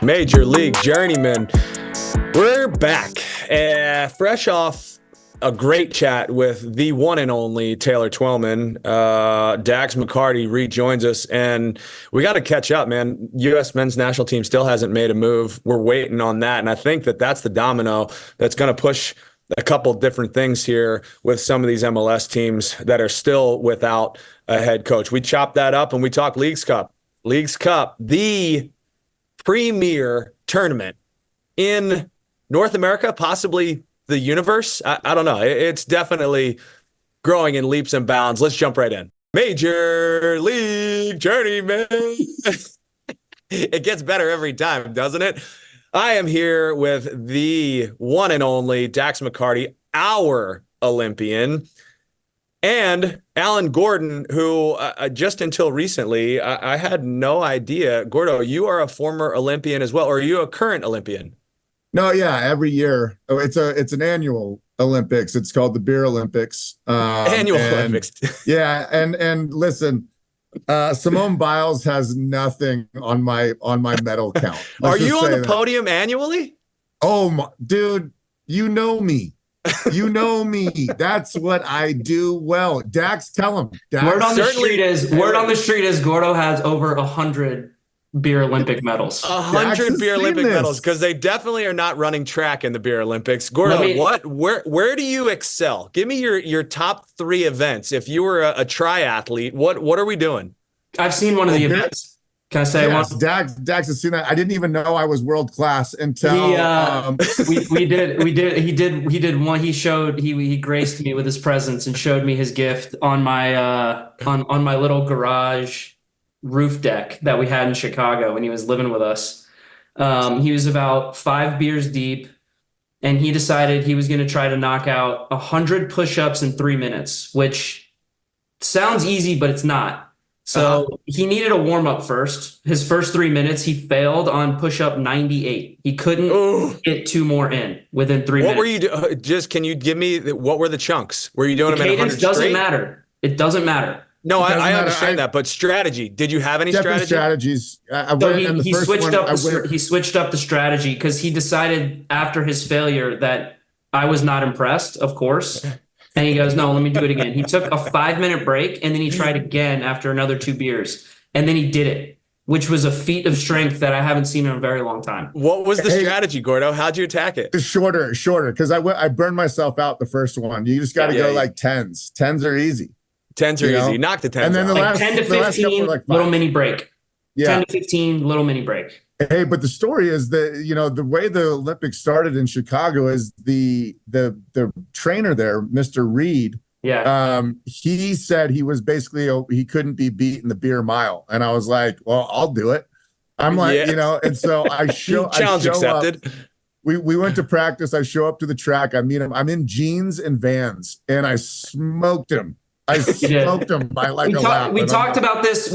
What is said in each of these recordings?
Major League Journeymen. We're back, fresh off a great chat with the one and only Taylor Twellman. Dax McCarty rejoins us, and we got to catch up, man. U.S. men's national team still hasn't made a move. We're waiting on that, and I think that's the domino that's going to push a couple different things here with some of these MLS teams that are still without a head coach. We chop that up, and we talk Leagues Cup. Leagues Cup, the premier tournament in North America, possibly the universe. I don't know. It's definitely growing in leaps and bounds. Let's jump right in. Major League Journeymen. It gets better every time, doesn't it? I am here with the one and only Dax McCarty, our Olympian, and Alan Gordon, who just until recently, I had no idea. Gordo, you are a former Olympian as well, or are you a current Olympian? No, yeah, every year. It's an annual Olympics. It's called the Beer Olympics. Olympics. Yeah, and listen, Simone Biles has nothing on my medal count. Are you on the podium annually? Oh my, dude, you know me. You know me. That's what I do well. Dax, tell him. Dax, word on the street is Gordo has over 100 beer Olympic medals. 100 beer Olympic medals, because they definitely are not running track in the Beer Olympics. Gordo, where do you excel? Give me your top 3 events. If you were a triathlete, what are we doing? I've seen one of the events. Can I say one? Dax has seen that. I didn't even know I was world class until we did one. He graced me with his presence and showed me his gift on my on my little garage roof deck that we had in Chicago when he was living with us. He was about 5 beers deep, and he decided he was going to try to knock out 100 push-ups in 3 minutes, which sounds easy, but it's not. So he needed a warm-up first. His first 3 minutes, he failed on push-up 98. He couldn't get 2 more in within 3 minutes. What were you doing? Just, can you give me, what were the chunks? Were you doing them in 100 doesn't straight? matter. It doesn't matter. No, I understand that, but strategy. Did you have any strategies? He switched up the strategy because he decided after his failure that I was not impressed, of course. And he goes, no, let me do it again. He took a 5-minute break, and then he tried again after another 2 beers. And then he did it, which was a feat of strength that I haven't seen in a very long time. What was the strategy, Gordo? How'd you attack it? Shorter, because I burned myself out the first one. You just got to go like 10s. 10s are easy. 10s are easy. Knock the 10s and then out. 10 to 15, little mini break. Yeah. 10 to 15, little mini break. Hey, but the story is that, the way the Olympics started in Chicago is the trainer there, Mr. Reed. Yeah. He said he was basically, he couldn't be beat in the beer mile. And I was like, well, I'll do it. I'm like, and so I show accepted. Up. We went to practice. I show up to the track. I meet him. I'm in jeans and Vans, and I smoked him. I smoked him by like a lap. We talked about this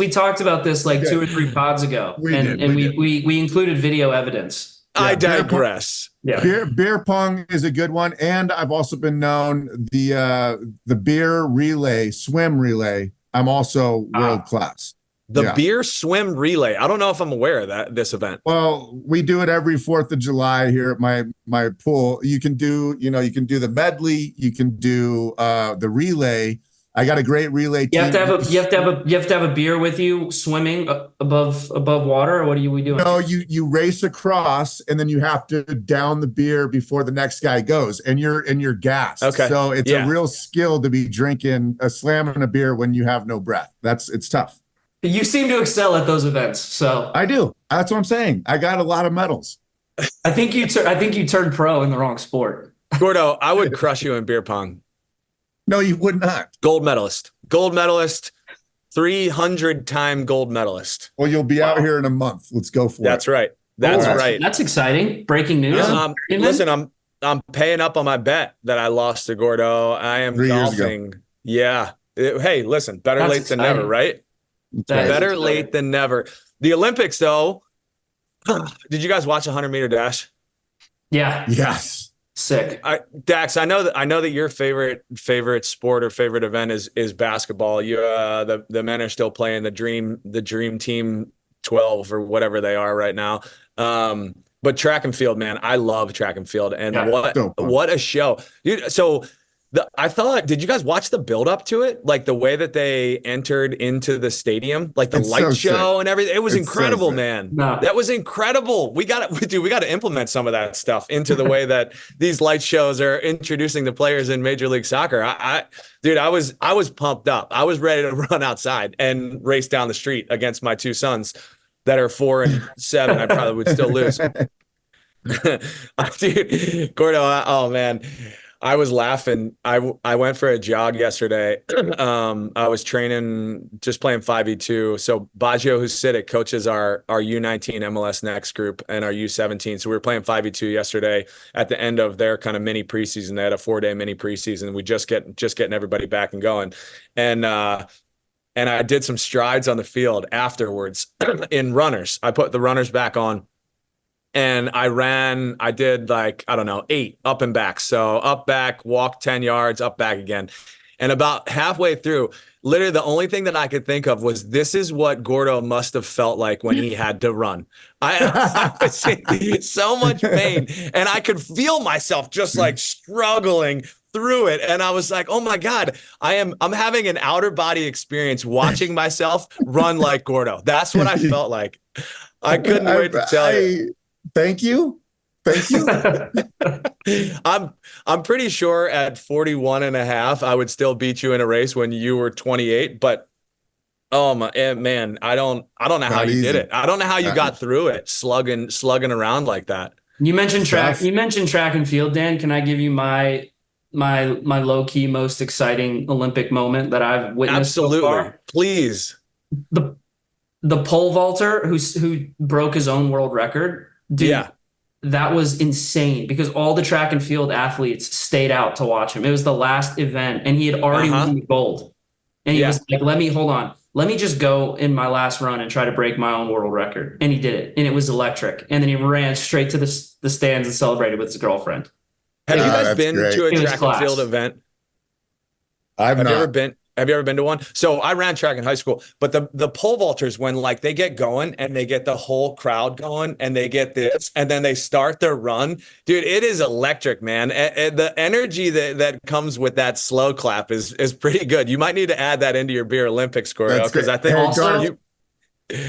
like 2 or 3 pods ago, and we included video evidence. Yeah, I digress. Beer pong is a good one, and I've also been known the beer relay, swim relay. I'm also world class. The beer swim relay. I don't know if I'm aware of this event. Well, we do it every 4th of July here at my pool. You can do the medley. You can do the relay. I got a great relay team. You have to have a beer with you swimming above water, or what are we doing? No, you race across, and then you have to down the beer before the next guy goes, and you're gassed. Okay. So it's a real skill to be drinking slamming a beer when you have no breath. It's tough. You seem to excel at those events, so I do. That's what I'm saying. I got a lot of medals. I think you turned pro in the wrong sport. Gordo, I would crush you in beer pong. No, you would not. Gold medalist, 300-time gold medalist. Well, you'll be out here in a month. Let's go for it. That's right. That's right. That's exciting. Breaking news. Listen, I'm paying up on my bet that I lost to Gordo. I am 3 years golfing. ago. Yeah. Hey, listen, better late than never, right? Better late than never. The Olympics, though. Did you guys watch 100-meter dash? Yeah. Yes. Sick. Dax, I know that your favorite sport or favorite event is basketball. You the men are still playing the dream team 12 or whatever they are right now. But track and field, man, I love track and field, and what a show, dude. So I thought, did you guys watch the build up to it? Like the way that they entered into the stadium, like the light show and everything. It was incredible, man. No. That was incredible. We got to implement some of that stuff into the way that these light shows are introducing the players in Major League Soccer. Dude, I was pumped up. I was ready to run outside and race down the street against my two sons that are 4 and 7. I probably would still lose. Dude, Gordo, oh man. I was laughing. I went for a jog yesterday. I was training, just playing 5v2. So Baggio Husidic coaches our U19 MLS Next group and our U17. So we were playing 5v2 yesterday at the end of their kind of mini preseason. They had a 4-day mini preseason. We just getting everybody back and going. And I did some strides on the field afterwards in runners. I put the runners back on. And I did like, I don't know, 8 up and back. So up, back, walk 10 yards, up, back again. And about halfway through, literally the only thing that I could think of was, this is what Gordo must have felt like when he had to run. I was in so much pain, and I could feel myself just like struggling through it. And I was like, oh my God, I'm having an outer body experience watching myself run like Gordo. That's what I felt like. I couldn't wait to tell you. Thank you. I'm pretty sure at 41 and a half, I would still beat you in a race when you were 28, but oh my man, I don't know how you did it. I don't know how you got through it, slugging around like that. You mentioned track and field, Dan. Can I give you my low key most exciting Olympic moment that I've witnessed so far? Please. The pole vaulter who broke his own world record. Dude, yeah. That was insane because all the track and field athletes stayed out to watch him. It was the last event, and he had already won the gold. And he was like, let me just go in my last run and try to break my own world record. And he did it, and it was electric. And then he ran straight to the stands and celebrated with his girlfriend. Have you guys been to a track and field event? Have you ever been to one? So I ran track in high school, but the pole vaulters, when like they get going and they get the whole crowd going and they get this and then they start their run, dude, it is electric, man. And the energy that comes with that slow clap is pretty good. You might need to add that into your Beer Olympics, Gordo, because I think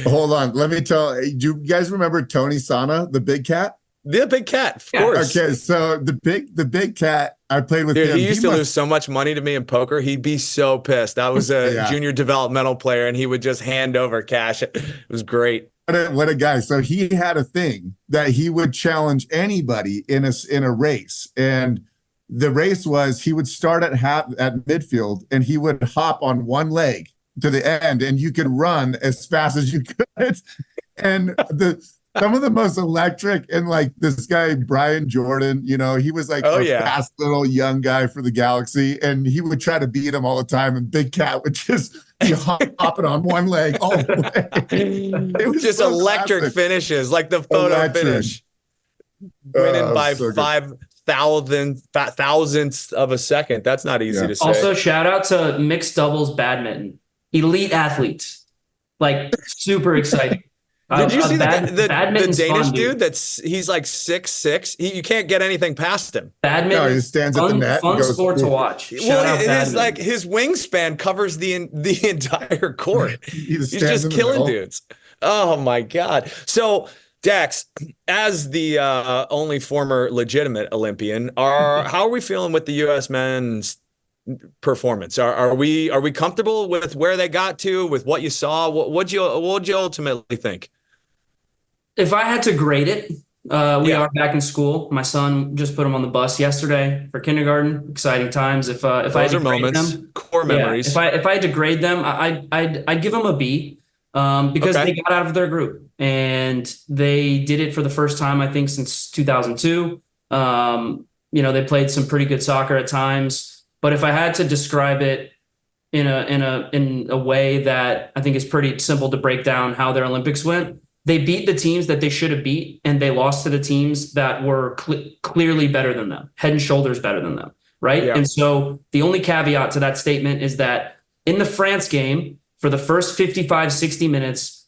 hold on. Let me tell you, do you guys remember Tony Sana, the big cat? The big cat, of course. Okay, so the big cat, I played with him. He used to lose so much money to me in poker. He'd be so pissed. I was a junior developmental player, and he would just hand over cash. It was great. What a guy. So he had a thing that he would challenge anybody in a race. And the race was, he would start at midfield, and he would hop on one leg to the end, and you could run as fast as you could. And some of the most electric, and like this guy, Brian Jordan, he was like fast little young guy for the Galaxy, and he would try to beat him all the time. And Big Cat would just be hopping on one leg all the way. It was just so electric classic. Finishes, like the photo finish. Winning by so 5,000ths of a second. That's not easy to say. Also, shout out to mixed doubles badminton. Elite athletes. Like, super exciting. Did you see the Danish dude? He's like 6'6". You can't get anything past him. Badminton. No, he stands at the net. Fun sport to watch. It is like his wingspan covers the entire court. He's just killing dudes. Oh my God. So Dax, as the only former legitimate Olympian, how are we feeling with the U.S. men's performance? Are we comfortable with where they got to, with what you saw? What'd you ultimately think? If I had to grade it, we are back in school. My son just put him on the bus yesterday for kindergarten. Exciting times. If I had to grade them, core memories. If I had to grade them, I'd give them a B, because they got out of their group and they did it for the first time, I think, since 2002. They played some pretty good soccer at times, but if I had to describe it in a way that I think is pretty simple to break down how their Olympics went, they beat the teams that they should have beat, and they lost to the teams that were clearly better than them, head and shoulders better than them, right? Yeah. And so the only caveat to that statement is that in the France game, for the first 55, 60 minutes,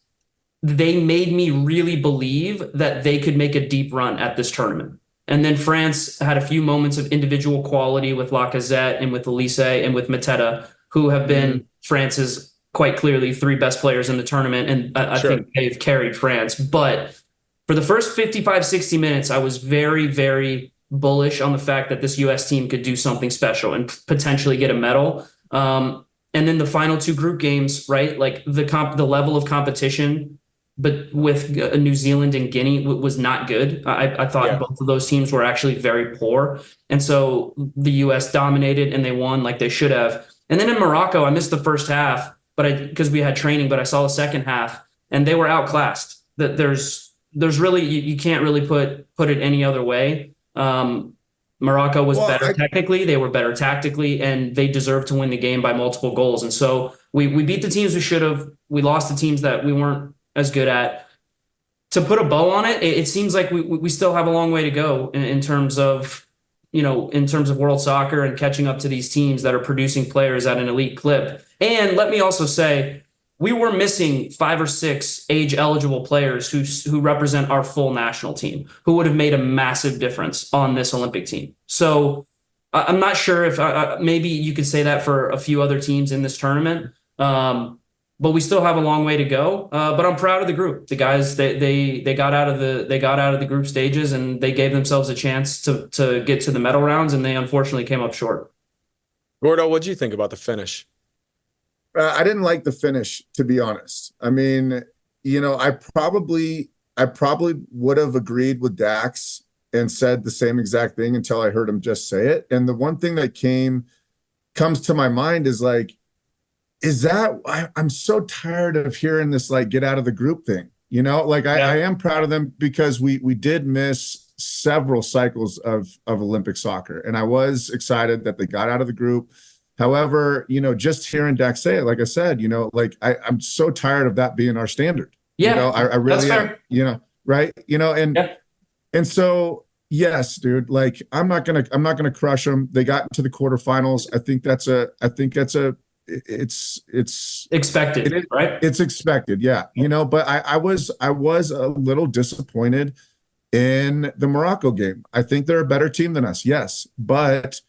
they made me really believe that they could make a deep run at this tournament. And then France had a few moments of individual quality with Lacazette and with Elise and with Mateta, who have been France's quite clearly three best players in the tournament. And I think they've carried France. But for the first 55, 60 minutes, I was very, very bullish on the fact that this U.S. team could do something special and potentially get a medal. And then the final two group games, right? Like the level of competition, but with New Zealand and Guinea was not good. I thought both of those teams were actually very poor. And so the U.S. dominated and they won like they should have. And then in Morocco, I missed the first half, because we had training, but I saw the second half and they were outclassed. That there's really, you can't really put it any other way. Morocco was better technically, they were better tactically, and they deserved to win the game by multiple goals. And so we beat the teams we should have. We lost the teams that we weren't as good at. To put a bow on it, it seems like we still have a long way to go in terms of, in terms of world soccer and catching up to these teams that are producing players at an elite clip. And let me also say, we were missing 5 or 6 age-eligible players who represent our full national team, who would have made a massive difference on this Olympic team. So I'm not sure if maybe you could say that for a few other teams in this tournament, but we still have a long way to go. But I'm proud of the group. The guys, they got out of the group stages and they gave themselves a chance to get to the medal rounds, and they unfortunately came up short. Gordo, what did you think about the finish? I didn't like the finish, to be honest. I mean, I probably would have agreed with Dax and said the same exact thing until I heard him just say it. And the one thing that comes to my mind is like, I'm so tired of hearing this, like, get out of the group thing. I am proud of them because we did miss several cycles of Olympic soccer. And I was excited that they got out of the group. However, just hearing Dax say it, like I said, I'm so tired of that being our standard. Yeah, I really am, right. And so, yes, dude, like, I'm not going to crush them. They got into the quarterfinals. I think it's expected, right? It's expected. Yeah. But I was a little disappointed in the Morocco game. I think they're a better team than us. Yes. But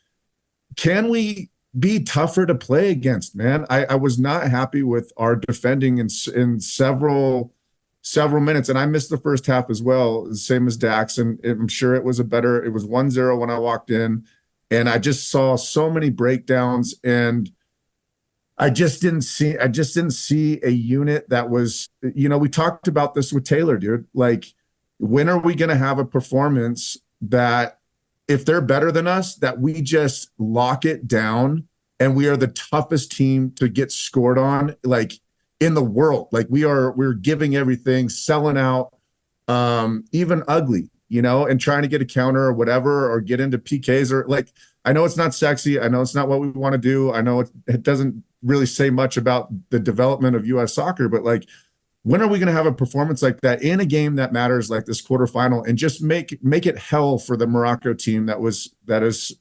can we be tougher to play against, man? I was not happy with our defending in several minutes, and I missed the first half as well, same as Dax, and I'm sure it was 1-0 when I walked in, and I just saw so many breakdowns, and I just didn't see a unit that was, we talked about this with Taylor, dude. Like, when are we going to have a performance that, if they're better than us, that we just lock it down and we are the toughest team to get scored on, like, in the world? Like, we're giving everything, selling out, even ugly, and trying to get a counter or whatever, or get into PKs, or, like, I know it's not sexy. I know it's not what we want to do. I know it doesn't really say much about the development of U.S. soccer, but, like, when are we going to have a performance like that in a game that matters, like this quarterfinal, and just make it hell for the Morocco team that is,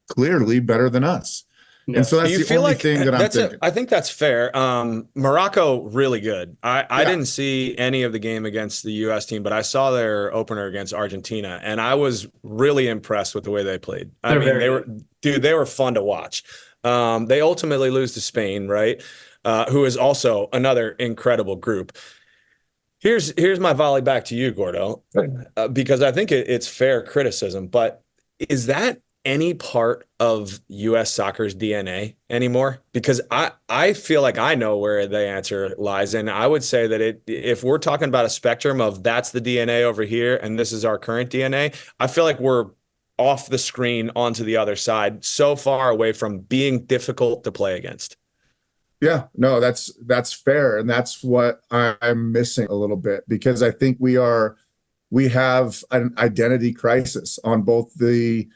clearly better than us? Yeah. And so that's the only thing that I'm thinking. I think that's fair. Morocco, really good. I didn't see any of the game against the U.S. team, but I saw their opener against Argentina, and I was really impressed with the way they played. They were fun to watch. They ultimately lose to Spain, right? Who is also another incredible group. Here's my volley back to you, Gordo, because I think it's fair criticism, but is that any part of U.S. soccer's DNA anymore? Because I feel like I know where the answer lies, and I would say that if we're talking about a spectrum of that's the DNA over here and this is our current DNA, I feel like we're off the screen onto the other side, so far away from being difficult to play against. Yeah, no, that's fair. And that's what I'm missing a little bit, because I think we have an identity crisis on both the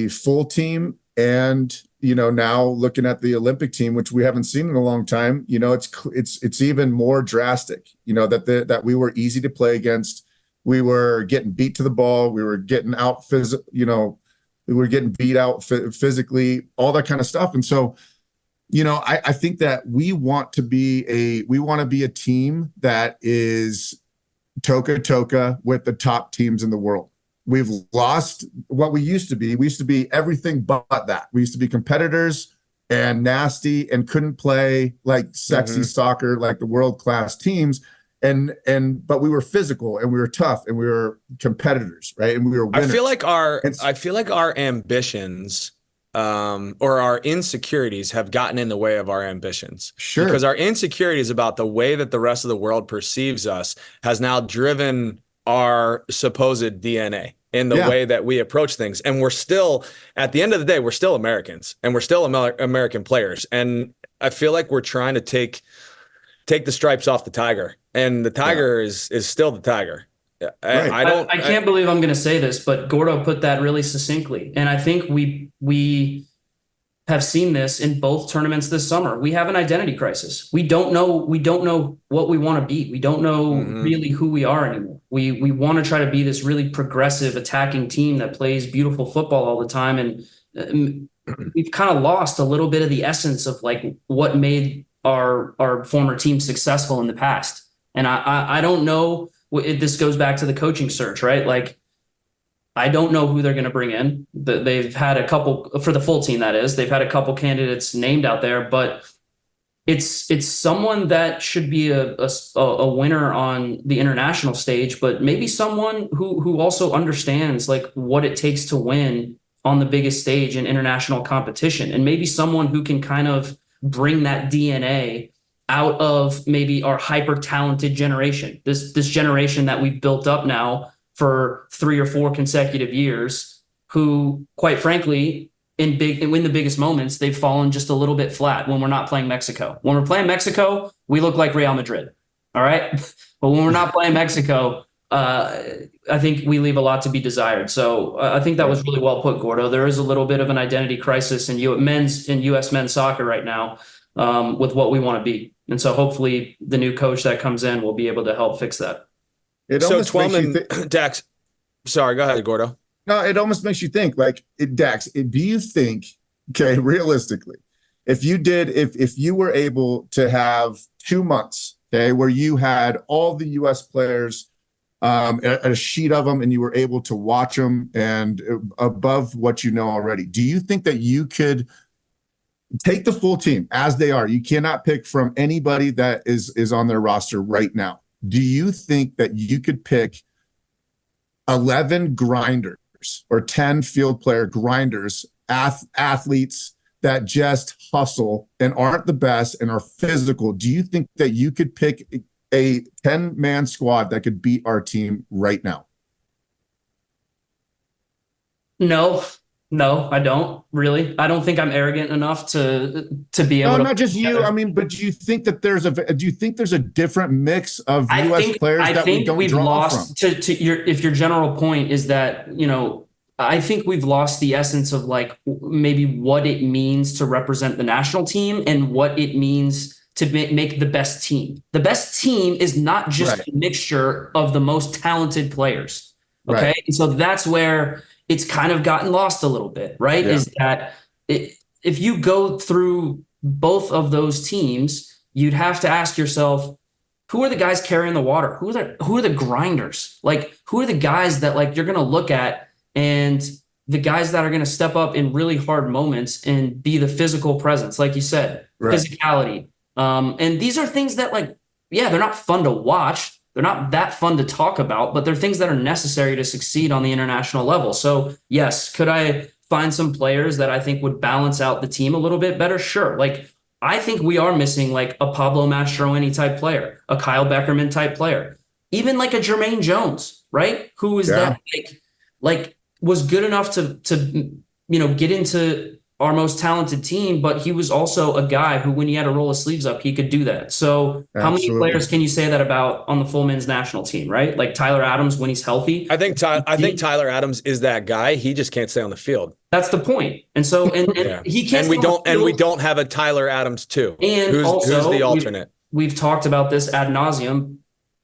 full team and, now looking at the Olympic team, which we haven't seen in a long time. It's even more drastic, that we were easy to play against. We were getting beat to the ball. We were getting out we were getting beat out physically, all that kind of stuff. And so, I think that we want to be a team that is toka with the top teams in the world. We've lost what we used to be. We used to be everything but that. We used to be competitors and nasty and couldn't play like sexy soccer like the world-class teams. But we were physical and we were tough and we were competitors, right? And we were winners. I feel like our ambitions or our insecurities have gotten in the way of our ambitions. Sure. Because our insecurities about the way that the rest of the world perceives us has now driven our supposed DNA in the way that we approach things. And we're still, at the end of the day, we're still Americans and we're still American players. And I feel like we're trying to take the stripes off the tiger, and the tiger is still the tiger. Right. I can't believe I'm going to say this, but Gordo put that really succinctly. And I think we have seen this in both tournaments this summer. We have an identity crisis. We don't know what we want to be. We don't know really who we are anymore. We want to try to be this really progressive attacking team that plays beautiful football all the time. And we've kind of lost a little bit of the essence of like what made our former team successful in the past. And I don't know. This goes back to the coaching search, right? Like, I don't know who they're going to bring in. They've had a couple for the full team. That is, they've had a couple candidates named out there, but it's someone that should be a winner on the international stage, but maybe someone who also understands like what it takes to win on the biggest stage in international competition, and maybe someone who can kind of bring that DNA out of maybe our hyper talented generation, this generation that we've built up now for 3 or 4 consecutive years, who quite frankly, in the biggest moments, they've fallen just a little bit flat when we're not playing Mexico. When we're playing Mexico, we look like Real Madrid. All right. But when we're not playing Mexico, I think we leave a lot to be desired. So I think that was really well put, Gordo. There is a little bit of an identity crisis in US men's soccer right now with what we want to be. And so hopefully the new coach that comes in will be able to help fix that. So Twellman, Dax, sorry, go ahead, Gordo. No, it almost makes you think like, Dax, do you think, okay, realistically, if you were able to have 2 months, okay, where you had all the U.S. players, a sheet of them, and you were able to watch them and above what you know already, do you think that you could take the full team as they are? You cannot pick from anybody that is on their roster right now. Do you think that you could pick 11 grinders or 10 field player grinders, athletes that just hustle and aren't the best and are physical? Do you think that you could pick a 10-man squad that could beat our team right now? No, I don't really. I don't think I'm arrogant enough to be able to. No, not just you. I mean, but do you think that there's a different mix of U.S. players that we don't draw from? If your general point is that, I think we've lost the essence of like maybe what it means to represent the national team and what it means to make the best team. The best team is not just a mixture of the most talented players. Okay. Right. And so that's where it's kind of gotten lost a little bit, right? Yeah. Is that if you go through both of those teams, you'd have to ask yourself, who are the guys carrying the water? Who are the grinders? Like, who are the guys that like you're going to look at, and the guys that are going to step up in really hard moments and be the physical presence, like you said, physicality. And these are things that like, yeah, they're not fun to watch. They're not that fun to talk about, but they're things that are necessary to succeed on the international level. So yes, could I find some players that I think would balance out the team a little bit better? Sure. Like, I think we are missing like a Pablo Mastroeni type player, a Kyle Beckerman type player, even like a Jermaine Jones, right? Who is that like was good enough to get into our most talented team, but he was also a guy who, when he had to roll his sleeves up, he could do that. So how many players can you say that about on the full men's national team, right? Like Tyler Adams, when he's healthy. I think Tyler Adams is that guy. He just can't stay on the field. That's the point. And so, and he can't. And we don't have a Tyler Adams too. And who's the alternate? We've talked about this ad nauseum.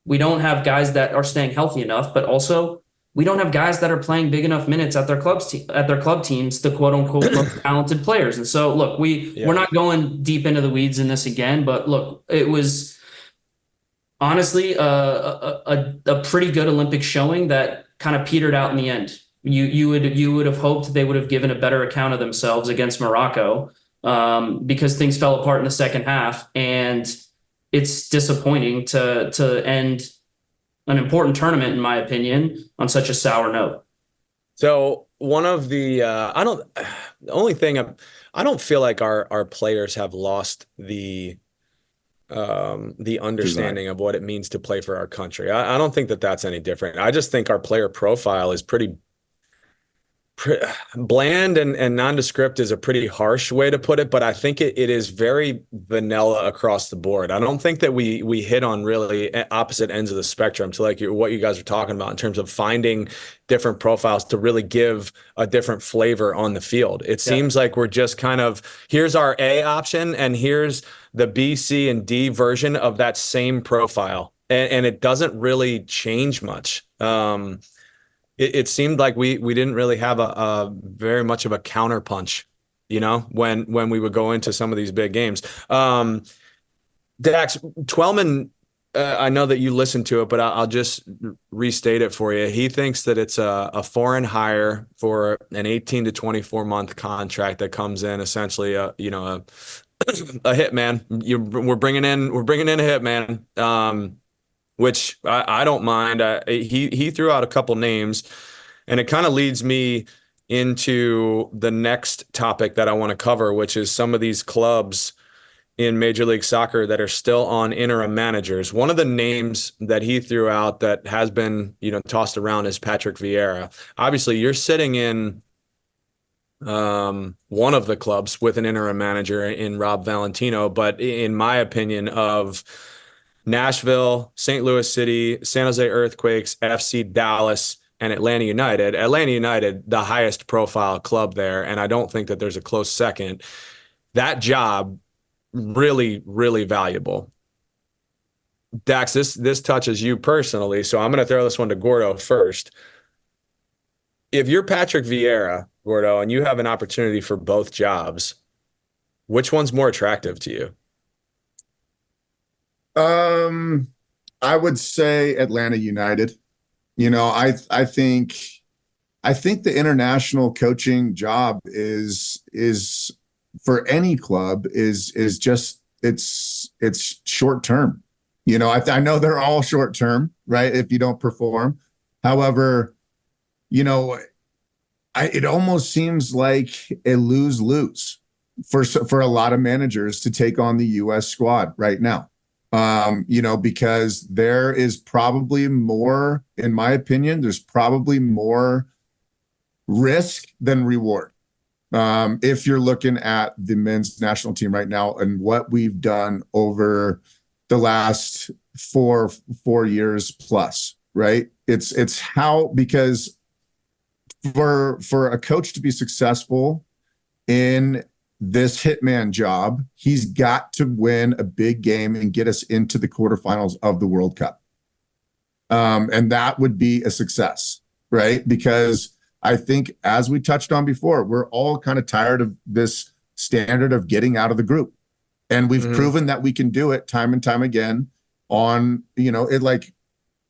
We don't have guys that are staying healthy enough, but also we don't have guys that are playing big enough minutes at their club teams, the quote unquote most talented players. And so look, we're not going deep into the weeds in this again, but look, it was honestly a pretty good Olympic showing that kind of petered out in the end. You would have hoped they would have given a better account of themselves against Morocco, because things fell apart in the second half, and it's disappointing to end an important tournament, in my opinion, on such a sour note. So one of the I don't feel like our players have lost the understanding of what it means to play for our country. I don't think that that's any different. I just think our player profile is pretty bland and nondescript is a pretty harsh way to put it, but I think it is very vanilla across the board. I don't think that we hit on really opposite ends of the spectrum to like what you guys are talking about in terms of finding different profiles to really give a different flavor on the field. It seems like we're just kind of, here's our A option and here's the B, C, and D version of that same profile. And it doesn't really change much. It seemed like we didn't really have a very much of a counterpunch, when we would go into some of these big games. Dax, Twellman, I know that you listened to it, but I'll just restate it for you. He thinks that it's a foreign hire for an 18 to 24 month contract that comes in essentially a hitman. We're bringing in a hitman. Which I don't mind. He threw out a couple names, and it kind of leads me into the next topic that I want to cover, which is some of these clubs in Major League Soccer that are still on interim managers. One of the names that he threw out that has been, tossed around is Patrick Vieira. Obviously, you're sitting in one of the clubs with an interim manager in Rob Valentino, but in my opinion of Nashville, St. Louis City, San Jose Earthquakes, FC Dallas, and Atlanta United. Atlanta United, the highest profile club there, and I don't think that there's a close second. That job, really, really valuable. Dax, this touches you personally, so I'm going to throw this one to Gordo first. If you're Patrick Vieira, Gordo, and you have an opportunity for both jobs, which one's more attractive to you? I would say Atlanta United. I think the international coaching job is for any club is just it's short term. I know they're all short term, right? If you don't perform. However, it almost seems like a lose-lose for a lot of managers to take on the U.S. squad right now. Because there is probably more, in my opinion, there's probably more risk than reward. If you're looking at the men's national team right now and what we've done over the last four years plus, right? It's how, because for a coach to be successful in this hitman job, he's got to win a big game and get us into the quarterfinals of the World Cup. And that would be a success, right? Because I think, as we touched on before, we're all kind of tired of this standard of getting out of the group. And we've proven that we can do it time and time again on,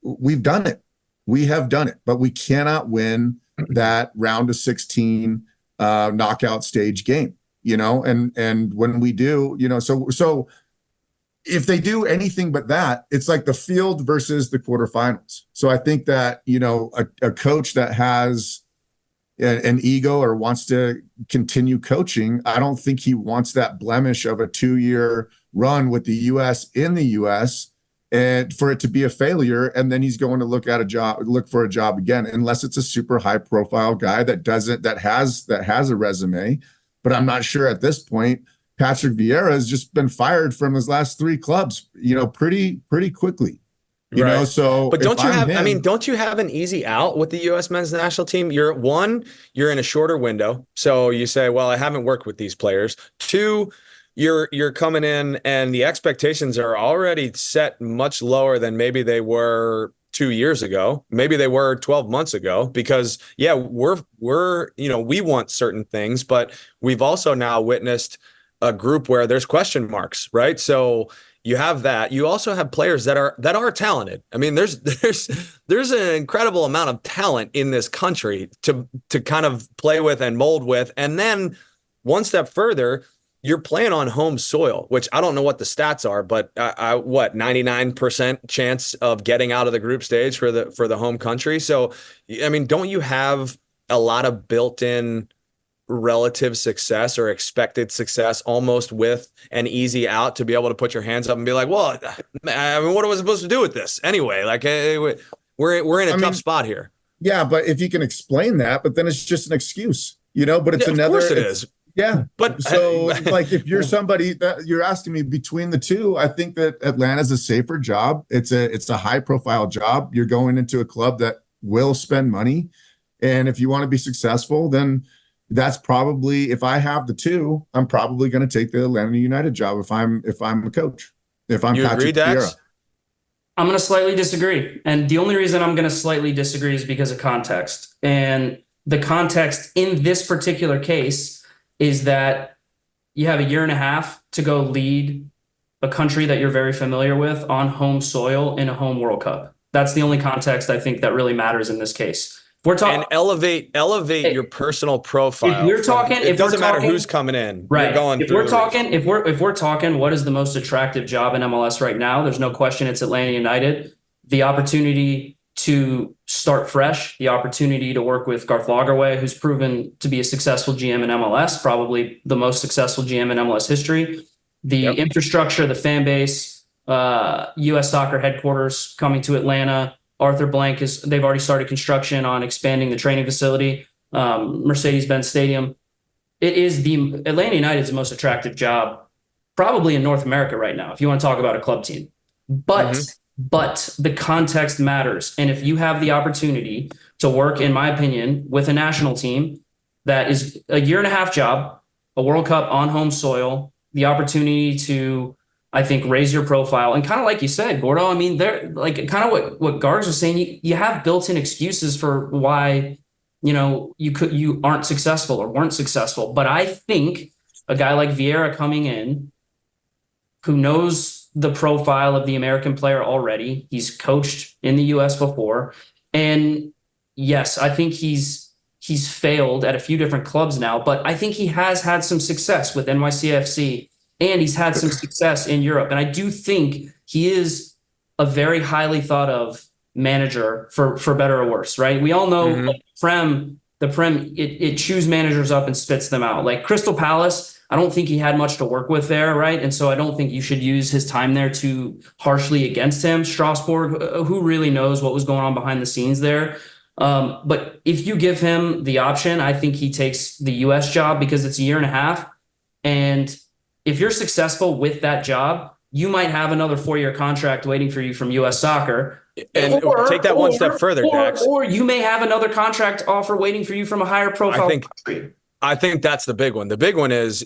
we've done it. We have done it, but we cannot win that round of 16 knockout stage game. And when we do, so if they do anything but that, it's like the field versus the quarterfinals. So I think that, a coach that has an ego or wants to continue coaching, I don't think he wants that blemish of a 2-year run with the U.S. in the U.S. and for it to be a failure. And then he's going to look for a job again, unless it's a super high profile guy that has a resume. But I'm not sure at this point. Patrick Vieira has just been fired from his last 3 clubs, pretty quickly. So but don't you have an easy out with the U.S. men's national team? You're in a shorter window. So you say, well, I haven't worked with these players. 2, you're coming in and the expectations are already set much lower than maybe they were 2 years ago. Maybe they were 12 months ago, because yeah, we're we want certain things, but we've also now witnessed a group where there's question marks, right? So you have that. You also have players that are talented. I mean, there's an incredible amount of talent in this country to kind of play with and mold with. And then one step further, you're playing on home soil, which I don't know what the stats are, but what 99% chance of getting out of the group stage for the home country. So, I mean, don't you have a lot of built-in relative success or expected success almost with an easy out to be able to put your hands up and be like, well, I mean, what am I supposed to do with this anyway? Like, we're in a tough spot here. Yeah, but if you can explain that, but then it's just an excuse, but it's Of course it is. Yeah. But so like, if you're somebody that you're asking me between the two, I think that Atlanta's a safer job. It's a high profile job. You're going into a club that will spend money. And if you want to be successful, then that's probably, if I have the two, I'm probably going to take the Atlanta United job if I'm a coach. If I'm Patrick Vieira. I'm going to slightly disagree. And the only reason I'm going to slightly disagree is because of context. And the context in this particular case is that you have a year and a half to go lead a country that you're very familiar with on home soil in a home World Cup. That's the only context I think that really matters in this case. We're talking, and elevate your personal profile. If you're talking, it doesn't matter who's coming in. Right. You're going if through we're talking, what is the most attractive job in MLS right now? There's no question it's Atlanta United. The opportunity to start fresh, the opportunity to work with Garth Lagerwey, who's proven to be a successful GM in MLS, probably the most successful GM in MLS history. The infrastructure, the fan base, U.S. Soccer headquarters coming to Atlanta. Arthur Blank they've already started construction on expanding the training facility, Mercedes-Benz Stadium. It is Atlanta United's the most attractive job probably in North America right now, if you want to talk about a club team. But the context matters. And if you have the opportunity to work, in my opinion, with a national team that is a year and a half job, a World Cup on home soil, the opportunity to, I think, raise your profile. And kind of like you said, Gordo, I mean, they're like kind of what Gargs was saying, you have built-in excuses for why, you aren't successful or weren't successful. But I think a guy like Vieira coming in, who knows the profile of the American player already, he's coached in the US before. And yes, I think he's failed at a few different clubs now, but I think he has had some success with NYCFC. And he's had some success in Europe. And I do think he is a very highly thought of manager for better or worse, right? We all know like, the Prem, it chews managers up and spits them out. Like Crystal Palace, I don't think he had much to work with there, right? And so I don't think you should use his time there too harshly against him. Strasbourg, who really knows what was going on behind the scenes there? But if you give him the option, I think he takes the US job because it's a year and a half. And if you're successful with that job, you might have another 4-year contract waiting for you from U.S. Soccer. And take that one step further, Dax. Or you may have another contract offer waiting for you from a higher profile country. I think that's the big one. The big one is,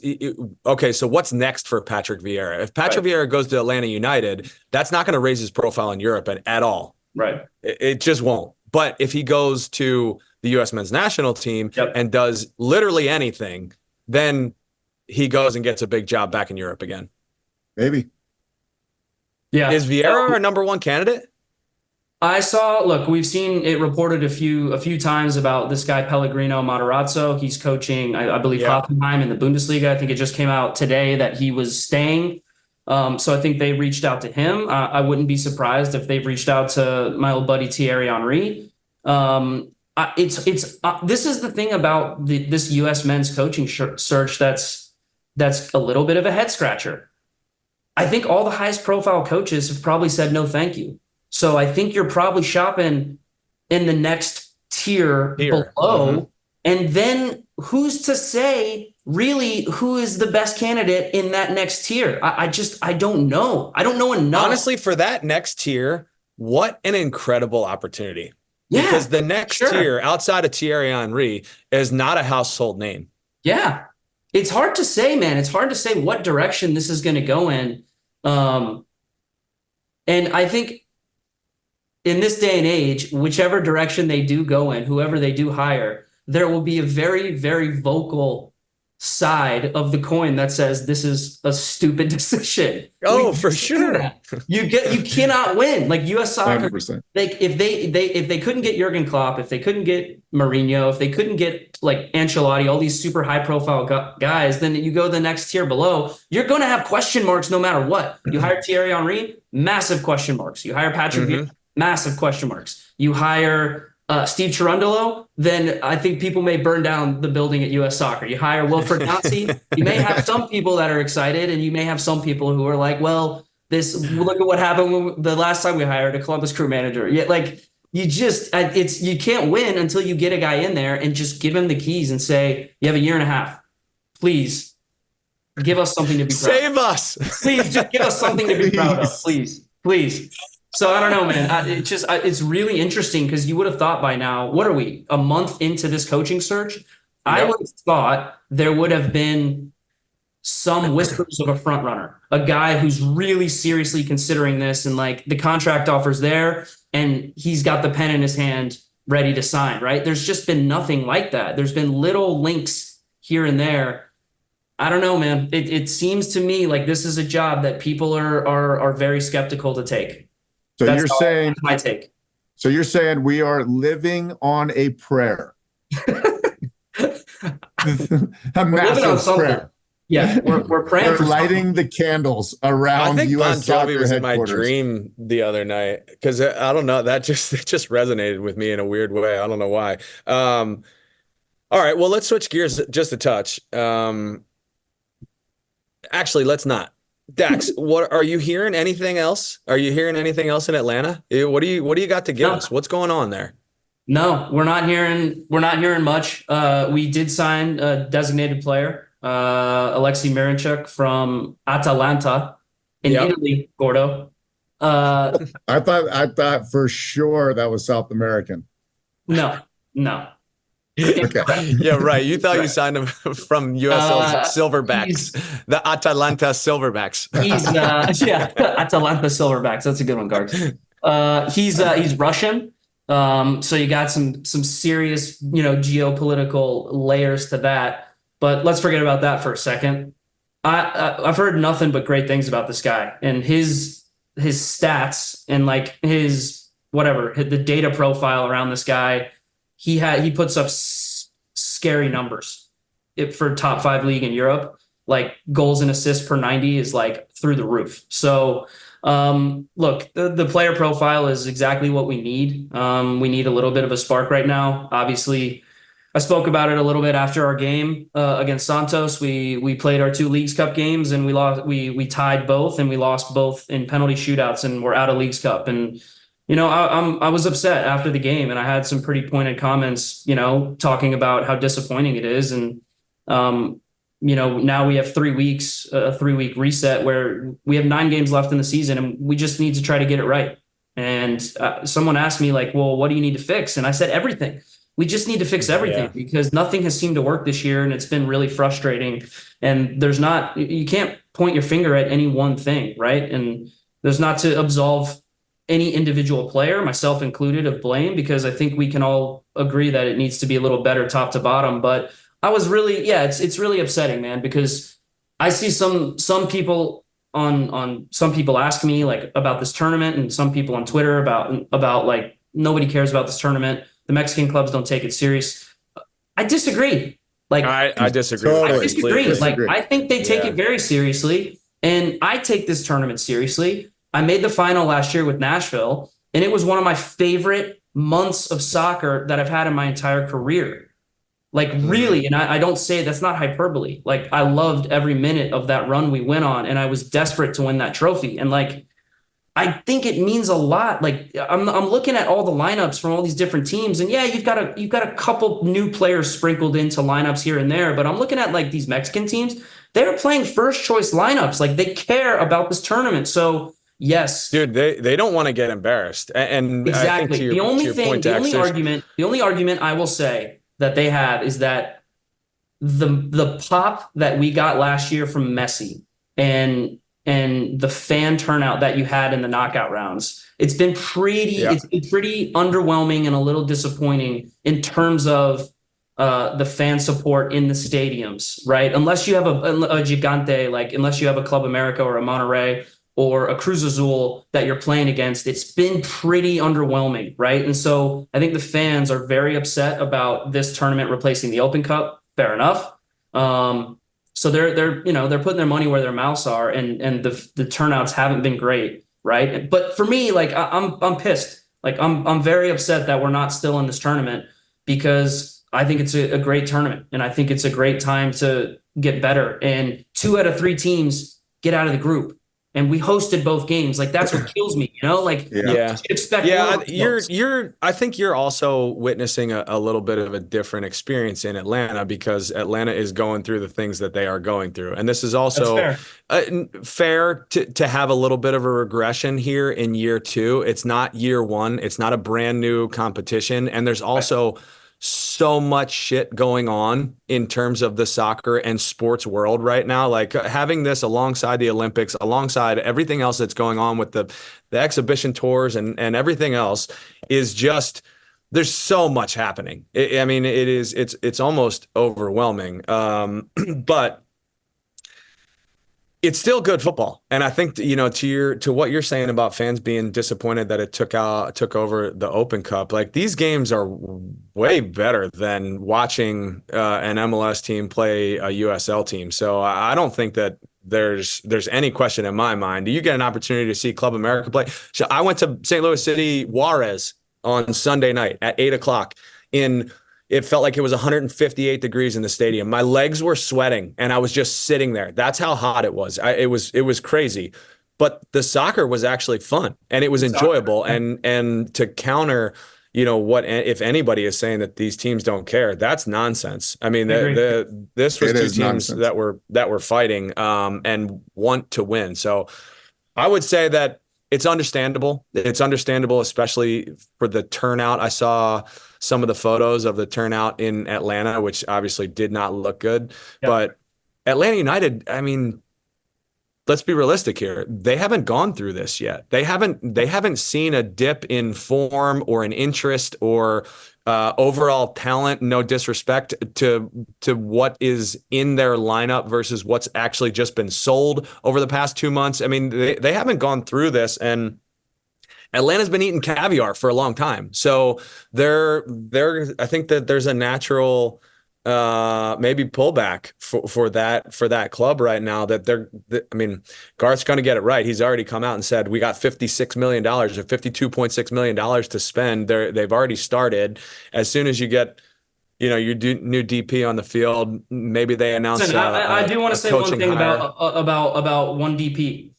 okay, so what's next for Patrick Vieira? If Patrick Vieira goes to Atlanta United, that's not going to raise his profile in Europe at all. Right. It just won't. But if he goes to the U.S. men's national team and does literally anything, then he goes and gets a big job back in Europe again. Maybe. Yeah. Is Vieira our number one candidate? Look, we've seen it reported a few times about this guy, Pellegrino Matarazzo. He's coaching, I believe, Hoffenheim in the Bundesliga. I think it just came out today that he was staying. So I think they reached out to him. I wouldn't be surprised if they've reached out to my old buddy Thierry Henry. This is the thing about this U.S. men's coaching search that's a little bit of a head scratcher. I think all the highest profile coaches have probably said no thank you. So I think you're probably shopping in the next tier below. And then who's to say really who is the best candidate in that next tier? I don't know. I don't know enough. Honestly, for that next tier, what an incredible opportunity. Yeah, because the next tier outside of Thierry Henry is not a household name. Yeah. It's hard to say, man. It's hard to say what direction this is going to go in. And I think in this day and age, whichever direction they do go in, whoever they do hire, there will be a very, very vocal side of the coin that says this is a stupid decision. Oh, for sure. You cannot win. Like US soccer, 100%. if they couldn't get Jurgen Klopp, if they couldn't get Mourinho, if they couldn't get like Ancelotti, all these super high profile guys, then you go the next tier below. You're going to have question marks no matter what. You hire Thierry Henry, massive question marks. You hire Patrick Vieira, massive question marks. You hire Steve Cherundolo, then I think people may burn down the building at US Soccer. You hire Wilfred Nancy, you may have some people that are excited, and you may have some people who are like, well, look at what happened the last time we hired a Columbus Crew manager. Yeah, like you can't win until you get a guy in there and just give him the keys and say, you have a year and a half. Please give us something to be proud of. Save us. Please just give us something to be proud of. Please. So I don't know, man. It's really interesting because you would have thought by now, what are we, a month into this coaching search? Yep. I would have thought there would have been some whispers of a front runner, a guy who's really seriously considering this, and like the contract offer's there and he's got the pen in his hand ready to sign, right? There's just been nothing like that. There's been little links here and there. I don't know, man. It seems to me like this is a job that people are very skeptical to take. So That's my take. So you're saying we are living on a prayer. A massive prayer. Yeah, we're praying. We're lighting the candles around. I think US Bon Jovi was in my headquarters. dream the other night because I don't know, it just resonated with me in a weird way. I don't know why. All right, well, let's switch gears just a touch. Actually, let's not. Dax, what are you hearing? Anything else? Are you hearing anything else in Atlanta? What do you got to give us? What's going on there? No, we're not hearing much. We did sign a designated player, Alexei Miranchuk from Atalanta in Italy, Gordo. I thought for sure that was South American. No. Okay. Yeah, right. You thought you signed him from USL Silverbacks, the Atalanta Silverbacks. He's Atalanta Silverbacks. That's a good one, Garg. He's Russian. So you got some serious, geopolitical layers to that. But let's forget about that for a second. I've heard nothing but great things about this guy and his stats and like the data profile around this guy. He puts up scary numbers for top 5 league in Europe. Like goals and assists per 90 is like through the roof. So look, the player profile is exactly what we need. We need a little bit of a spark right now. Obviously, I spoke about it a little bit after our game against Santos. We played our 2 Leagues Cup games and we lost. We tied both and we lost both in penalty shootouts and we're out of Leagues Cup. And I was upset after the game and I had some pretty pointed comments, talking about how disappointing it is. And, now we have 3 weeks, a 3-week reset where we have 9 games left in the season and we just need to try to get it right. And someone asked me like, well, what do you need to fix? And I said, everything. We just need to fix everything because nothing has seemed to work this year. And it's been really frustrating. And you can't point your finger at any one thing, right? And there's not to absolve any individual player, myself included, of blame, because I think we can all agree that it needs to be a little better top to bottom. But I was really, it's really upsetting, man, because I see some people on some people ask me like about this tournament and some people on Twitter about like nobody cares about this tournament. The Mexican clubs don't take it serious. I disagree. Like I disagree. Totally. I disagree. Disagree. Like I think they take it very seriously, and I take this tournament seriously. I made the final last year with Nashville, and it was one of my favorite months of soccer that I've had in my entire career. Like really, and I don't say that's not hyperbole. Like I loved every minute of that run we went on, and I was desperate to win that trophy. And like I think it means a lot. Like I'm looking at all the lineups from all these different teams, and you've got a couple new players sprinkled into lineups here and there. But I'm looking at like these Mexican teams; they're playing first choice lineups. Like they care about this tournament, so. Yes, dude, they don't want to get embarrassed. And exactly. I think The only argument I will say that they have is that the pop that we got last year from Messi and and the fan turnout that you had in the knockout rounds. It's been pretty underwhelming and a little disappointing in terms of the fan support in the stadiums, right? Unless you have a Gigante, like unless you have a Club America or a Monterrey or a Cruz Azul that you're playing against, it's been pretty underwhelming, right? And so I think the fans are very upset about this tournament replacing the Open Cup. Fair enough. So they're putting their money where their mouths are, and the turnouts haven't been great, right? But for me, like I'm pissed. Like I'm very upset that we're not still in this tournament, because I think it's a great tournament, and I think it's a great time to get better. And 2 out of 3 teams get out of the group, and we hosted both games. Like that's what kills me, Like yeah, expect I think you're also witnessing a little bit of a different experience in Atlanta, because Atlanta is going through the things that they are going through, and this is also fair to have a little bit of a regression here in year 2. It's not year 1. It's not a brand new competition, and there's also so much shit going on in terms of the soccer and sports world right now. Like having this alongside the Olympics, alongside everything else that's going on with the exhibition tours and everything else, is just, there's so much happening. It's almost overwhelming. But it's still good football. And I think, to what you're saying about fans being disappointed that it took over the Open Cup, like these games are way better than watching an MLS team play a USL team. So I don't think that there's any question in my mind. You get an opportunity to see Club America play. So I went to St. Louis City Juarez on Sunday night at 8:00 It felt like it was 158 degrees in the stadium. My legs were sweating, and I was just sitting there. That's how hot it was. It was crazy, but the soccer was actually fun, and it was enjoyable. And to counter, what if anybody is saying that these teams don't care, that's nonsense. I mean, this was 2 teams nonsense that were fighting and want to win. So I would say that it's understandable. It's understandable, especially for the turnout. I saw some of the photos of the turnout in Atlanta, which obviously did not look good. Yep. But Atlanta United, I mean, let's be realistic here. They haven't gone through this yet. They haven't seen a dip in form or an interest or overall talent. No disrespect to what is in their lineup versus what's actually just been sold over the past 2 months. I mean, they haven't gone through this, and Atlanta's been eating caviar for a long time. So I think that there's a natural maybe pullback for that club right now, Garth's going to get it right. He's already come out and said, we got $56 million or $52.6 million to spend. They've already started. As soon as you get, your new DP on the field, maybe they announce. Listen, I do want to say one thing about one DP.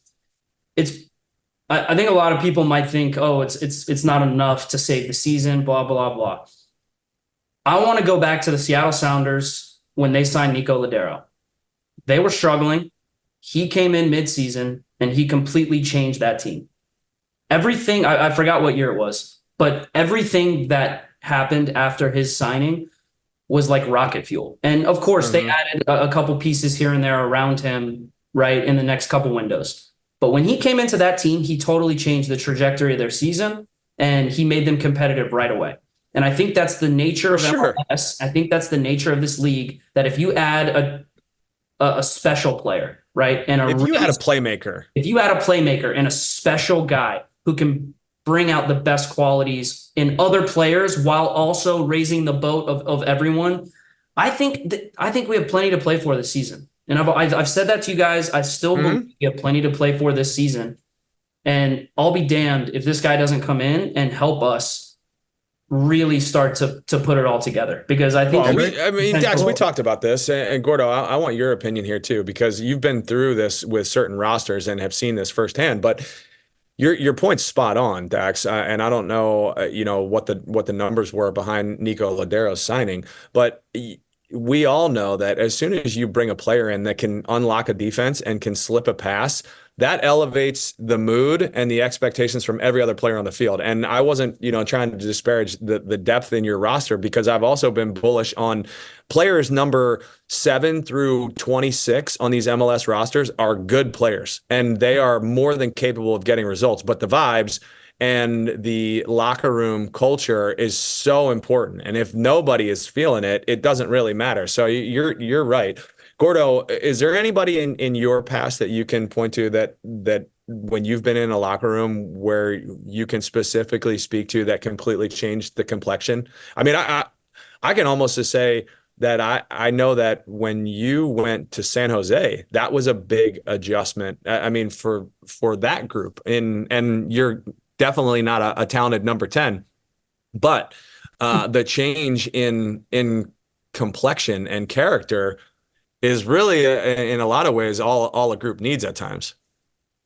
I think a lot of people might think, it's not enough to save the season, blah, blah, blah. I want to go back to the Seattle Sounders when they signed Nico Ladero. They were struggling. He came in midseason, and he completely changed that team. Everything, I forgot what year it was, but everything that happened after his signing was like rocket fuel. And of course, they added a couple pieces here and there around him, right, in the next couple windows. But when he came into that team, he totally changed the trajectory of their season, and he made them competitive right away. And I think that's the nature of MLS. I think that's the nature of this league, that if you add a special player, right, and if you add a playmaker and a special guy who can bring out the best qualities in other players while also raising the boat of everyone, I think we have plenty to play for this season. And I've said that to you guys. I still believe we have plenty to play for this season. And I'll be damned if this guy doesn't come in and help us really start to put it all together, because I think Dax, we talked about this, and Gordo, I want your opinion here too, because you've been through this with certain rosters and have seen this firsthand. But your point's spot on, Dax, and I don't know what the numbers were behind Nico Ladero's signing, but we all know that as soon as you bring a player in that can unlock a defense and can slip a pass, that elevates the mood and the expectations from every other player on the field. And I wasn't, trying to disparage the depth in your roster, because I've also been bullish on players number 7 through 26 on these MLS rosters are good players, and they are more than capable of getting results. But the vibes and the locker room culture is so important. And if nobody is feeling it, it doesn't really matter. So you're right. Gordo, is there anybody in your past that you can point to that when you've been in a locker room where you can specifically speak to that completely changed the complexion? I mean, I can almost just say that I know that when you went to San Jose, that was a big adjustment. I mean, for that group, and you're definitely not a talented number 10, but the change in complexion and character is really, in a lot of ways, all a group needs at times.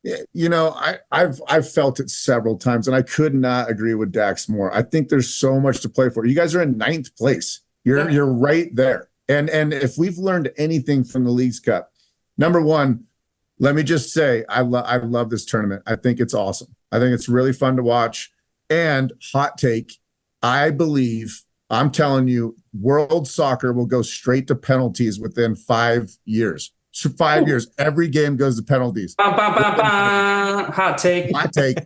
I've felt it several times, and I could not agree with Dax more. I think there's so much to play for. You guys are in 9th place. You're right there. And if we've learned anything from the Leagues Cup, number one, let me just say, I love this tournament. I think it's awesome. I think it's really fun to watch. And hot take, I believe, I'm telling you, world soccer will go straight to penalties within 5 years. So 5 years, every game goes to penalties. Hot take. Hot take.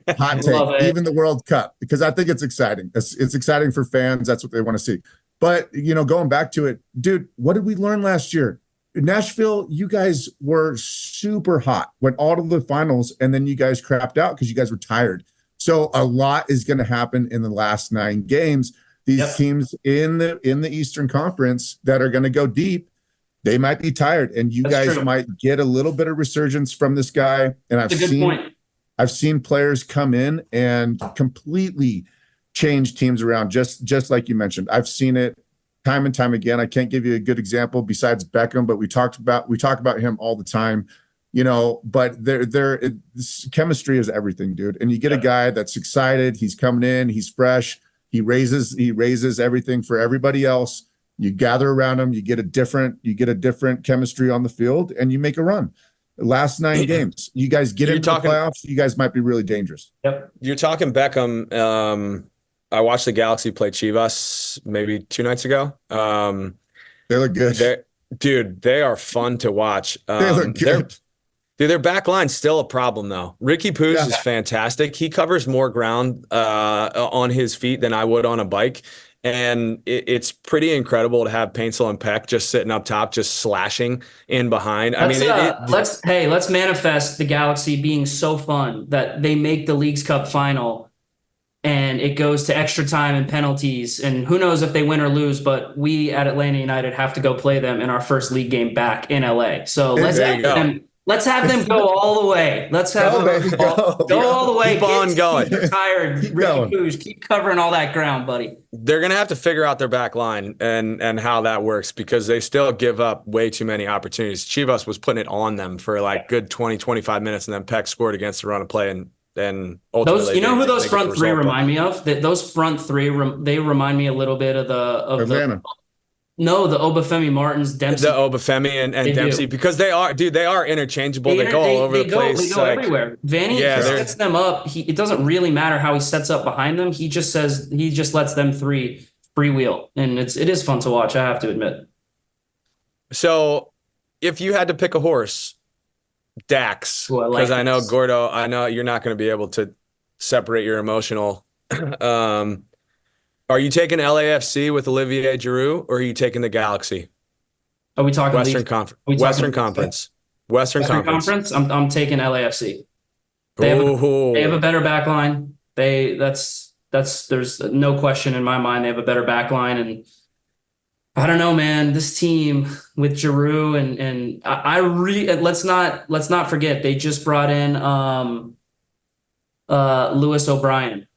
Even the World Cup, because I think it's exciting. It's exciting for fans. That's what they want to see. But, going back to it, dude, what did we learn last year? In Nashville, you guys were super hot, went all to the finals, and then you guys crapped out because you guys were tired. So a lot is going to happen in the last 9 games. These teams in the Eastern Conference that are going to go deep, they might be tired, and you guys might get a little bit of resurgence from this guy. And I've seen players come in and completely change teams around, just like you mentioned. I've seen it time and time again. I can't give you a good example besides Beckham, but we talk about him all the time. But chemistry is everything, dude. And you get a guy that's excited, he's coming in, he's fresh, he raises everything for everybody else. You gather around him, you get a different chemistry on the field, and you make a run. The last 9 games, you guys get into the playoffs, you guys might be really dangerous. Yep. You're talking Beckham. I watched the Galaxy play Chivas maybe 2 nights ago. They look good. They are fun to watch. They look good. Their back line's still a problem, though. Ricky Poos is fantastic. He covers more ground on his feet than I would on a bike. And it's pretty incredible to have Paintsel and Peck just sitting up top, just slashing in behind. Let's manifest the Galaxy being so fun that they make the Leagues Cup final and it goes to extra time and penalties. And who knows if they win or lose, but we at Atlanta United have to go play them in our first league game back in LA. So let's have them go all the way. Let's have them go all the way. Keep on going. You're tired. Ricky Pooch, keep covering all that ground, buddy. They're going to have to figure out their back line and how that works, because they still give up way too many opportunities. Chivas was putting it on them for like good 20, 25 minutes, and then Peck scored against the run of play. And ultimately, who those front three remind me of? Those front three, they remind me a little bit of Atlanta. The Obafemi Martins, Dempsey. The Obafemi and Dempsey, because they are interchangeable. They go all over the place. They go everywhere. Vanny sets them up. It doesn't really matter how he sets up behind them. He just lets them three freewheel, and it is fun to watch, I have to admit. So, if you had to pick a horse, Dax, because I know Gordo, I know you're not going to be able to separate your emotional. Are you taking LAFC with Olivier Giroud, or are you taking the Galaxy? Are we talking Western Conference? Western Conference. Western Conference. I'm taking LAFC. They have a better back line. There's no question in my mind they have a better back line, and I don't know, man. This team with Giroud and let's not forget they just brought in Lewis O'Brien,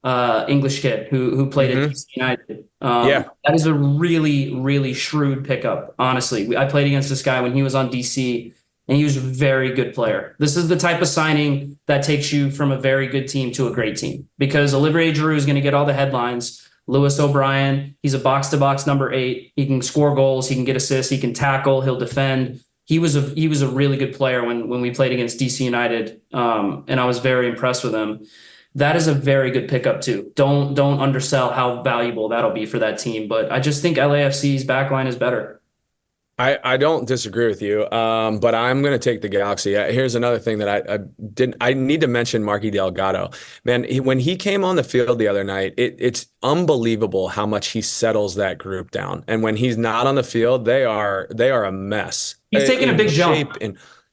English kid who played at DC United. That is a really, really shrewd pickup. Honestly, I played against this guy when he was on DC, and he was a very good player. This is the type of signing that takes you from a very good team to a great team, because Olivier Giroud is going to get all the headlines. Lewis O'Brien, he's a box-to-box number 8. He can score goals. He can get assists. He can tackle. He'll defend. He was a really good player when we played against DC United, and I was very impressed with him. That is a very good pickup too. Don't undersell how valuable that'll be for that team. But I just think LAFC's backline is better. I don't disagree with you, but I'm going to take the Galaxy. Here's another thing that I need to mention: Marky Delgado. Man, when he came on the field the other night, it's unbelievable how much he settles that group down. And when he's not on the field, they are a mess. He's taken a big jump.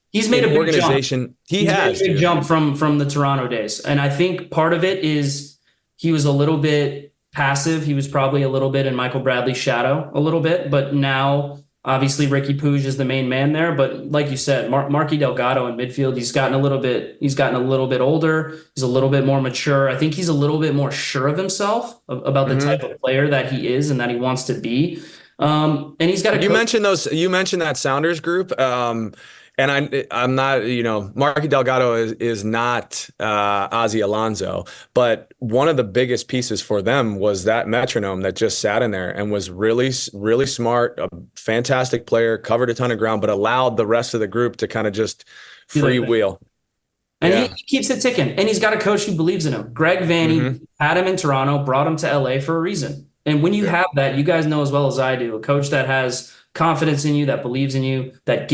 He's made a big organization. He's made a big jump from the Toronto days, and I think part of it is he was a little bit passive. He was probably a little bit in Michael Bradley's shadow, a little bit, but now. Obviously, Ricky Puig is the main man there, but like you said, Marky Delgado in midfield, he's gotten a little bit older. He's a little bit more mature. I think he's a little bit more sure of himself about the type of player that he is and that he wants to be. And he's got a. You mentioned that Sounders group. And I'm not, Marky Delgado is not Ozzy Alonso, but one of the biggest pieces for them was that metronome that just sat in there and was really, really smart, a fantastic player, covered a ton of ground, but allowed the rest of the group to kind of just freewheel. And he keeps it ticking. And he's got a coach who believes in him. Greg Vanney had him in Toronto, brought him to LA for a reason. And when you have that, you guys know as well as I do, a coach that has confidence in you, that believes in you, that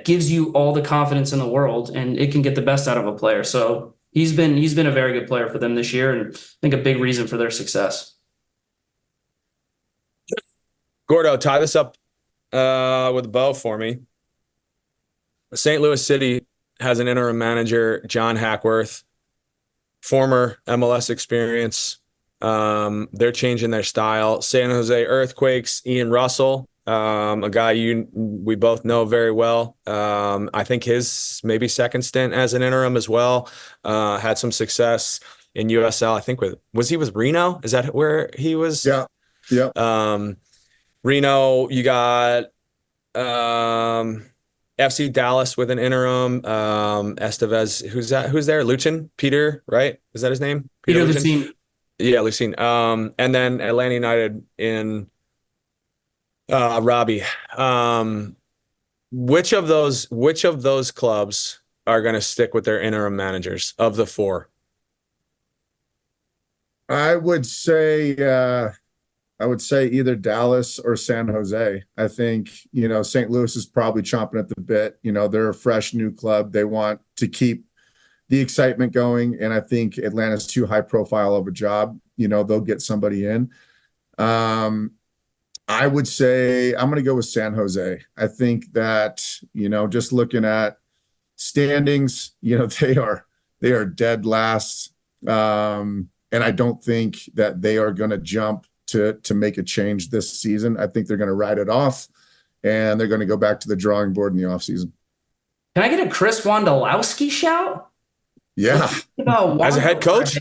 gives you all the confidence in the world, and it can get the best out of a player. So he's been a very good player for them this year, and I think a big reason for their success. Gordo, tie this up with a bow for me. St. Louis City has an interim manager, John Hackworth, former MLS experience. They're changing their style. San Jose Earthquakes, Ian Russell, a guy we both know very well. I think his maybe second stint as an interim as well. Had some success in USL. I think was he with Reno? Is that where he was? Yeah. Reno, you got FC Dallas with an interim. Estevez, who's there? Luchin? Peter, right? Is that his name? Peter Luchin. Yeah, Luchin. And then Atlanta United in Robbie. Which of those clubs are going to stick with their interim managers of the 4? I would say either Dallas or San Jose. I think, St. Louis is probably chomping at the bit. They're a fresh new club. They want to keep the excitement going. And I think Atlanta's too high profile of a job. They'll get somebody in. I would say I'm going to go with San Jose. I think that, just looking at standings, they are dead last. And I don't think that they are going to jump to make a change this season. I think they're going to ride it off, and they're going to go back to the drawing board in the offseason. Can I get a Chris Wondolowski shout? Yeah. As a head coach?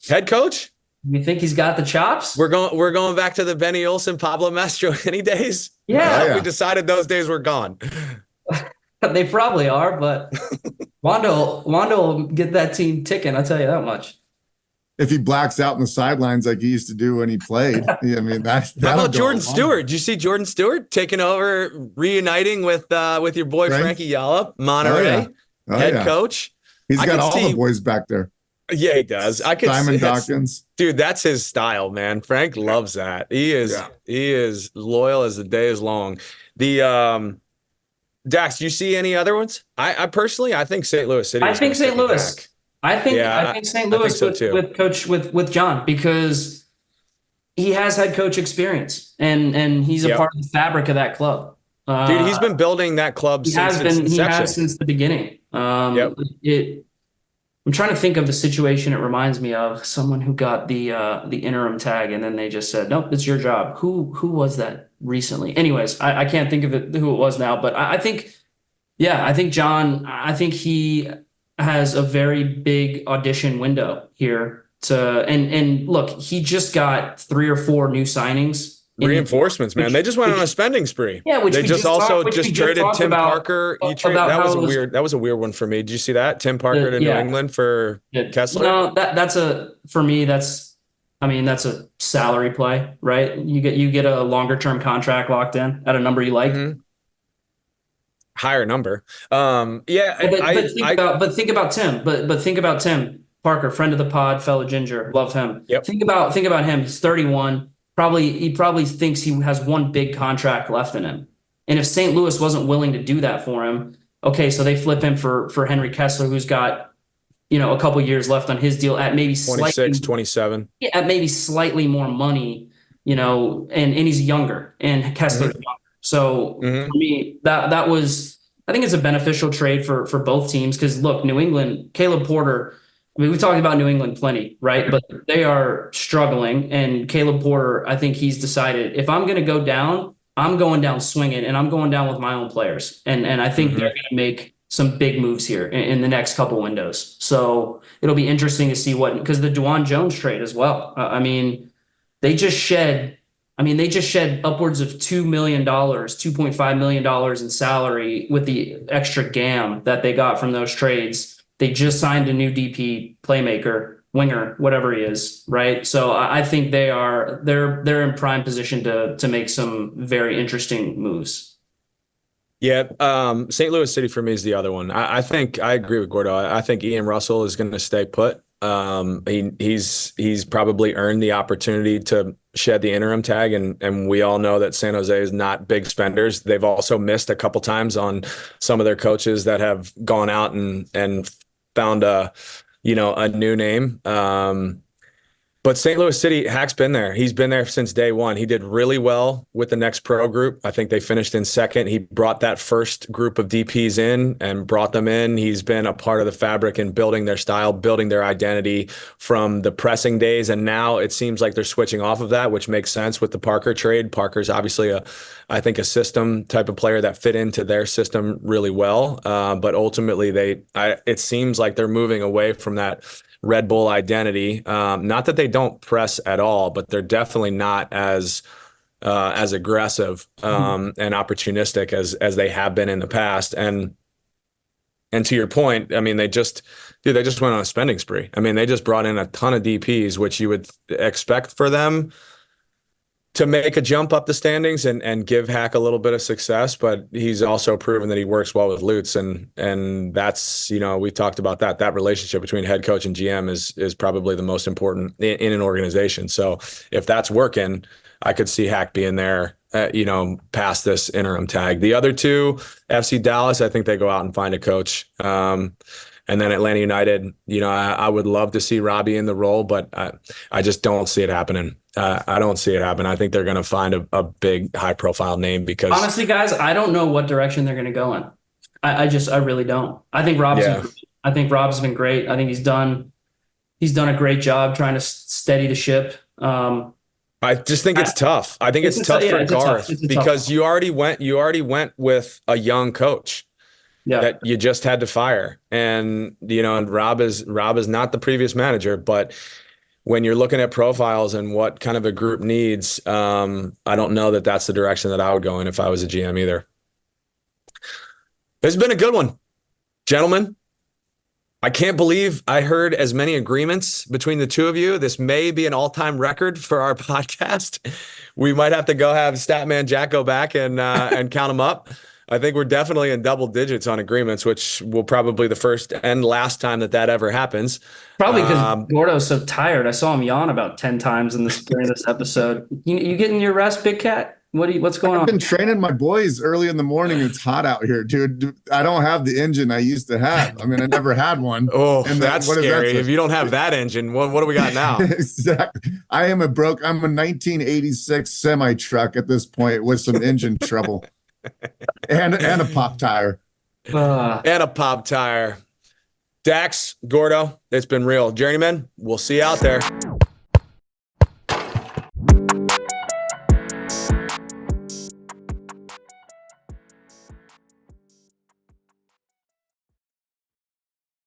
Head coach? You think he's got the chops? We're going back to the Benny Olsen, Pablo Mastroeni days. Yeah. We decided those days were gone. They probably are, but Wando will get that team ticking. I'll tell you that much. If he blacks out in the sidelines like he used to do when he played, I mean that's. How about Jordan Stewart? Did you see Jordan Stewart taking over, reuniting with your boy Frankie Yallop, Monterey head coach? He's got all the boys back there. Yeah, he does. I could Simon Dawkins. Dude, that's his style, man. Frank loves that. He is loyal as the day is long. The Dax, do you see any other ones? I personally think St. Louis City. I think St. Louis. I think St. Louis with John, because he has head coach experience and he's a part of the fabric of that club. Dude, he's been building that club since inception. He has since the beginning. I'm trying to think of the situation it reminds me of. Someone who got the interim tag and then they just said, nope, it's your job. Who was that recently? Anyways, I can't think of who it was now, but I think John, I think he has a very big audition window here and look, he just got 3 or 4 new signings. Reinforcements, man. They just went on a spending spree. Yeah, they just traded Tim Parker. That was a weird one for me. Did you see that? Tim Parker to New England for Kessler? No, that's a 7 salary play, right? You get a longer term contract locked in at a number you like. Mm-hmm. Higher number. Yeah, But think about Tim. But think about Tim Parker, friend of the pod, fellow Ginger, love him. Yep. Think about him. He's 31. He probably thinks he has one big contract left in him. And if St. Louis wasn't willing to do that for him, okay, so they flip him for Henry Kessler, who's got, a couple years left on his deal at maybe 26, 27. Yeah, at maybe slightly more money, and he's younger, and Kessler's Mm-hmm. younger. So for me, that was, I think it's a beneficial trade for both teams, because look, New England, Caleb Porter, I mean, we've talked about New England plenty, right? But they are struggling, and Caleb Porter, I think he's decided, if I'm going to go down, I'm going down swinging, and I'm going down with my own players. And I think they're going to make some big moves here in the next couple windows. So it'll be interesting to see because the DeJuan Jones trade as well. They just shed upwards of $2 million, $2.5 million in salary with the extra GAM that they got from those trades. They just signed a new DP, playmaker, winger, whatever he is, right? So I think they're in prime position to make some very interesting moves. Yeah, St. Louis City for me is the other one. I think I agree with Gordo. I think Ian Russell is going to stay put. He's probably earned the opportunity to shed the interim tag, and we all know that San Jose is not big spenders. They've also missed a couple times on some of their coaches that have gone out and found a new name. But St. Louis City, Hack's been there. He's been there since day one. He did really well with the Next Pro group. I think they finished in second. He brought that first group of DPs in and brought them in. He's been a part of the fabric in building their style, building their identity from the pressing days. And now it seems like they're switching off of that, which makes sense with the Parker trade. Parker's obviously I think a system type of player that fit into their system really well. But ultimately it seems like they're moving away from that Red Bull identity. Not that they don't press at all, but they're definitely not as aggressive and opportunistic as they have been in the past. And to your point, I mean, they just went on a spending spree. I mean, they just brought in a ton of DPs, which you would expect for them to make a jump up the standings and give Hack a little bit of success, but he's also proven that he works well with Lutz, and that's, we've talked about that relationship between head coach and GM is probably the most important in an organization. So if that's working, I could see Hack being there, past this interim tag. The other two, FC Dallas, I think they go out and find a coach. And then Atlanta United, I would love to see Robbie in the role, but I just don't see it happening. I don't see it happen. I think they're going to find a big, high-profile name because honestly, guys, I don't know what direction they're going to go in. I really don't. I think Rob's been great. I think he's done a great job trying to steady the ship. I just think it's tough. I think it's tough for Garth because you already went with a young coach. Yeah. That you just had to fire. And, and Rob is not the previous manager, but when you're looking at profiles and what kind of a group needs, I don't know that that's the direction that I would go in if I was a GM either. This has been a good one, gentlemen. I can't believe I heard as many agreements between the two of you. This may be an all-time record for our podcast. We might have to go have Statman Jack go back and count them up. I think we're definitely in double digits on agreements, which will probably the first and last time that ever happens. Probably because Gordo's so tired. I saw him yawn about 10 times during this episode. You getting your rest, Big Cat? What's going on? I've been training my boys early in the morning. It's hot out here, dude. I don't have the engine I used to have. I mean, I never had one. Oh, and that's scary. If you don't have that engine, what do we got now? Exactly. I'm a 1986 semi truck at this point with some engine trouble. And a pop tire. And a pop tire. Dax, Gordo, it's been real. Journeymen, we'll see you out there.